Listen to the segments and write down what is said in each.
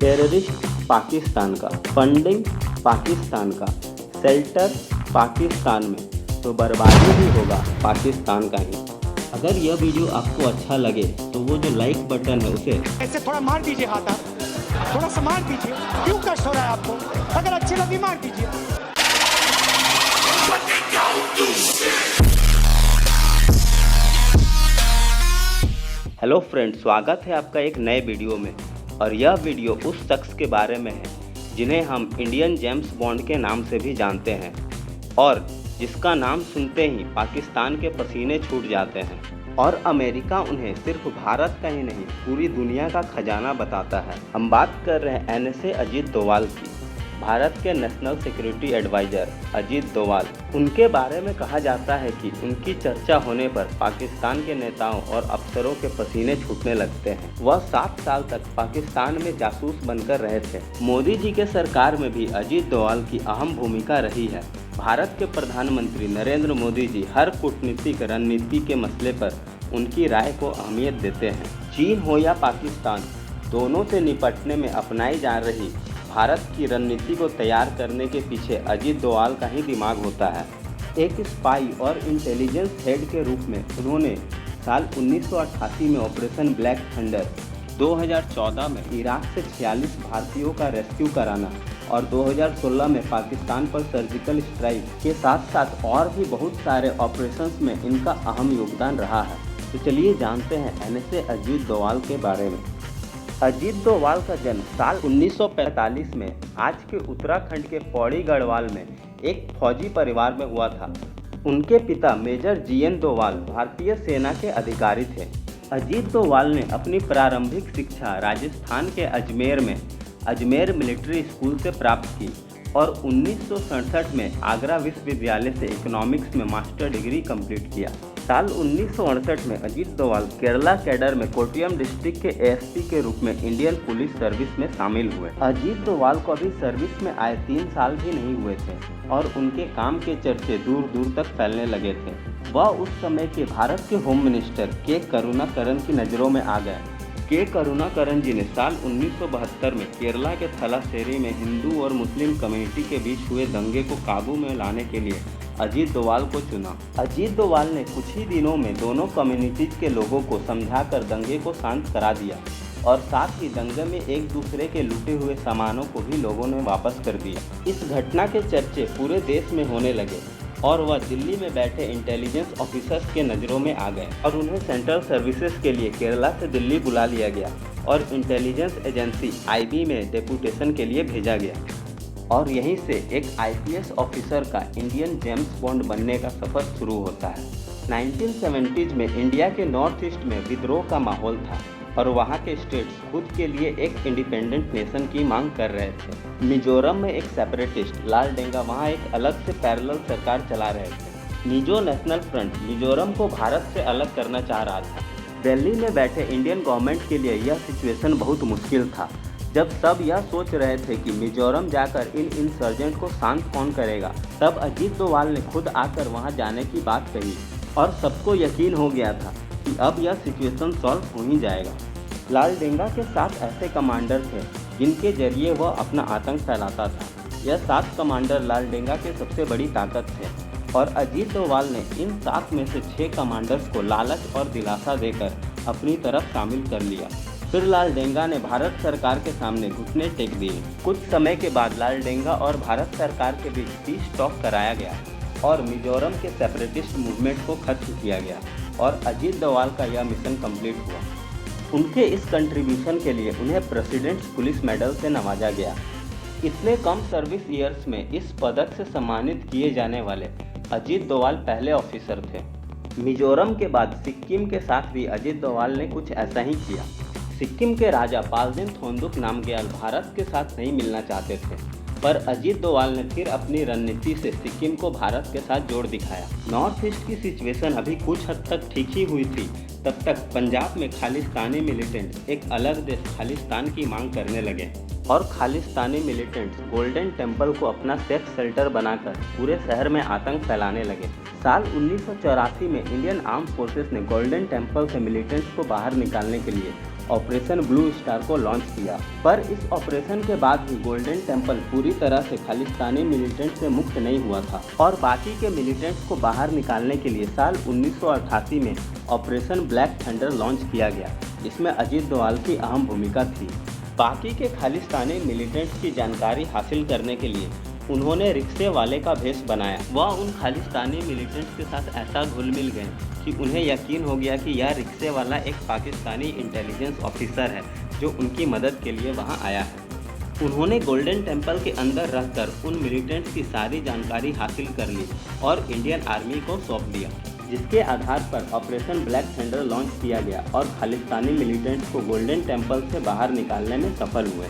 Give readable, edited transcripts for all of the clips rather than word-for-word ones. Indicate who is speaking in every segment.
Speaker 1: Terrorist Pakistan का, funding Pakistan का, shelter Pakistan में, तो बर्बादी भी होगा पाकिस्तान का ही। अगर यह वीडियो आपको अच्छा लगे तो वो जो लाइक बटन है उसे
Speaker 2: ऐसे थोड़ा मार दीजिए, हाथ थोड़ा सा मार दीजिए। क्यों कष्ट हो रहा है आपको? अगर अच्छी लगी मार दीजिए।
Speaker 1: हेलो फ्रेंड, स्वागत है आपका एक नए वीडियो में। और यह वीडियो उस शख्स के बारे में है जिन्हें हम इंडियन जेम्स बॉन्ड के नाम से भी जानते हैं और जिसका नाम सुनते ही पाकिस्तान के पसीने छूट जाते हैं और अमेरिका उन्हें सिर्फ भारत का ही नहीं पूरी दुनिया का खजाना बताता है। हम बात कर रहे हैं NSA अजीत डोवाल की। भारत के national security adviser Ajit Doval, उनके बारे में कहा जाता है कि उनकी चर्चा होने पर पाकिस्तान के नेताओं और अफसरों के पसीने छूटने लगते हैं। वह 7 साल तक पाकिस्तान में जासूस बनकर रहे थे। मोदी जी के सरकार में भी अजीत डोवाल की अहम भूमिका रही है। भारत के प्रधानमंत्री नरेंद्र मोदी जी हर कूटनीतिक रणनीति के मसले पर उनकी राय को अहमियत देते हैं। चीन हो या पाकिस्तान, दोनों से निपटने में अपनाई जा रही भारत की रणनीति को तैयार करने के पीछे अजीत डोवाल का ही दिमाग होता है। एक स्पाई और इंटेलिजेंस हेड के रूप में उन्होंने साल 1988 में ऑपरेशन ब्लैक थंडर, 2014 में इराक से 46 भारतीयों का रेस्क्यू कराना और 2016 में पाकिस्तान पर सर्जिकल स्ट्राइक के साथ साथ और भी बहुत सारे ऑपरेशंस में इनका अहम योगदान रहा है। तो चलिए जानते हैं NSA अजीत डोवाल के बारे में। अजीत डोवाल का जन्म साल 1945 में आज के उत्तराखंड के पौड़ी गढ़वाल में एक फौजी परिवार में हुआ था। उनके पिता मेजर GN डोवाल भारतीय सेना के अधिकारी थे। अजीत डोवाल ने अपनी प्रारंभिक शिक्षा राजस्थान के अजमेर मिलिट्री स्कूल से प्राप्त की और 1967 में आगरा विश्वविद्यालय से इकोनॉमिक्स में मास्टर डिग्री कंप्लीट किया। साल 1968 में अजीत डोवाल केरला कैडर में कोट्टयम डिस्ट्रिक्ट के ASP के रूप में इंडियन पुलिस सर्विस में शामिल हुए। अजीत डोवाल को अभी सर्विस में आए 3 साल भी नहीं हुए थे और उनके काम के चर्चे दूर दूर तक फैलने लगे थे। वह उस समय के भारत के होम मिनिस्टर के करुणाकरन की नज़रों में आ गए। के करुणाकरन जी ने साल 1972 में केरला के थलासेरी में हिंदू और मुस्लिम कम्युनिटी के बीच हुए दंगे को काबू में लाने के लिए अजीत डोवाल को चुना। अजीत डोवाल ने कुछ ही दिनों में दोनों कम्युनिटीज के लोगों को समझाकर दंगे को शांत करा दिया और साथ ही दंगे में एक दूसरे के लूटे हुए सामानों को भी लोगों ने वापस कर दिया। इस घटना के चर्चे पूरे देश में होने लगे और वह दिल्ली में बैठे इंटेलिजेंस ऑफिसर्स के नज़रों में आ गए और उन्हें सेंट्रल सर्विसेज के लिए केरला से दिल्ली बुला लिया गया और इंटेलिजेंस एजेंसी IB में डेपुटेशन के लिए भेजा गया और यहीं से एक IPS ऑफिसर का इंडियन जेम्स बॉन्ड बनने का सफ़र शुरू होता है। 1970s में इंडिया के नॉर्थ ईस्ट में विद्रोह का माहौल था और वहाँ के स्टेट्स खुद के लिए एक इंडिपेंडेंट नेशन की मांग कर रहे थे। मिजोरम में एक सेपरेटिस्ट लाल डेंगा वहाँ एक अलग से पैरेलल सरकार चला रहे थे। मिजो नेशनल फ्रंट मिजोरम को भारत से अलग करना चाह रहा था। दिल्ली में बैठे इंडियन गवर्नमेंट के लिए यह सिचुएशन बहुत मुश्किल था। जब सब यह सोच रहे थे कि मिजोरम जाकर इन इंसर्जेंट को शांत कौन करेगा, तब अजीत डोवाल ने खुद आकर वहां जाने की बात कही और सबको यकीन हो गया था कि अब यह सिचुएशन सॉल्व हो ही जाएगा। लाल डेंगा के 7 ऐसे कमांडर थे जिनके जरिए वह अपना आतंक फैलाता था। यह 7 कमांडर लाल डेंगा के सबसे बड़ी ताकत थे और अजीत डोवाल ने इन 7 में से 6 कमांडर्स को लालच और दिलासा देकर अपनी तरफ शामिल कर लिया। फिर लाल डेंगा ने भारत सरकार के सामने घुटने टेक दिए। कुछ समय के बाद लाल डेंगा और भारत सरकार के बीच पीस टॉक कराया गया और मिजोरम के सेपरेटिस्ट मूवमेंट को खत्म किया गया और अजीत डोवाल का यह मिशन कंप्लीट हुआ। उनके इस कंट्रीब्यूशन के लिए उन्हें प्रेसिडेंट्स पुलिस मेडल से नवाजा गया। इतने कम सर्विस ईयर्स में इस पदक से सम्मानित किए जाने वाले अजीत डोवाल पहले ऑफिसर थे। मिजोरम के बाद सिक्किम के साथ भी अजीत डोवाल ने कुछ ऐसा ही किया। सिक्किम के राजा पालदेन थोंदुक नामग्याल भारत के साथ नहीं मिलना चाहते थे, पर अजीत डोवाल ने फिर अपनी रणनीति से सिक्किम को भारत के साथ जोड़ दिखाया। नॉर्थ ईस्ट की सिचुएशन अभी कुछ हद तक ठीक ही हुई थी, तब तक पंजाब में खालिस्तानी मिलिटेंट एक अलग देश खालिस्तान की मांग करने लगे और खालिस्तानी मिलिटेंट्स गोल्डन टेम्पल को अपना सेफ शेल्टर बनाकर पूरे शहर में आतंक फैलाने लगे। साल 1984 में इंडियन आर्म फोर्सेस ने गोल्डन टेम्पल से मिलिटेंट्स को बाहर निकालने के लिए ऑपरेशन ब्लू स्टार को लॉन्च किया। पर इस ऑपरेशन के बाद भी गोल्डन टेम्पल पूरी तरह से खालिस्तानी मिलिटेंट से मुक्त नहीं हुआ था और बाकी के मिलिटेंट्स को बाहर निकालने के लिए साल 1988 में ऑपरेशन ब्लैक थंडर लॉन्च किया गया, जिसमें अजीत डोभाल की अहम भूमिका थी। बाकी के खालिस्तानी मिलिटेंट्स की जानकारी हासिल करने के लिए उन्होंने रिक्शे वाले का भेष बनाया। वह उन खालिस्तानी मिलिटेंट्स के साथ ऐसा घुल मिल गए कि उन्हें यकीन हो गया कि यह रिक्शे वाला एक पाकिस्तानी इंटेलिजेंस ऑफिसर है जो उनकी मदद के लिए वहां आया है। उन्होंने गोल्डन टेम्पल के अंदर रहकर उन मिलिटेंट्स की सारी जानकारी हासिल कर ली और इंडियन आर्मी को सौंप दिया, जिसके आधार पर ऑपरेशन ब्लैक थंडर लॉन्च किया गया और खालिस्तानी मिलिटेंट्स को गोल्डन टेम्पल से बाहर निकालने में सफल हुए।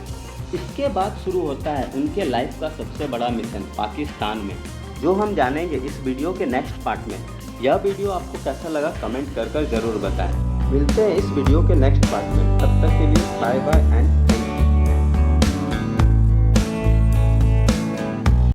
Speaker 1: इसके बाद शुरू होता है उनके लाइफ का सबसे बड़ा मिशन पाकिस्तान में, जो हम जानेंगे इस वीडियो के नेक्स्ट पार्ट में। यह वीडियो आपको कैसा लगा कमेंट कर ज़रूर बताएं। मिलते हैं इस वीडियो के नेक्स्ट पार्ट में, तब तक के लिए बाय बाय एंड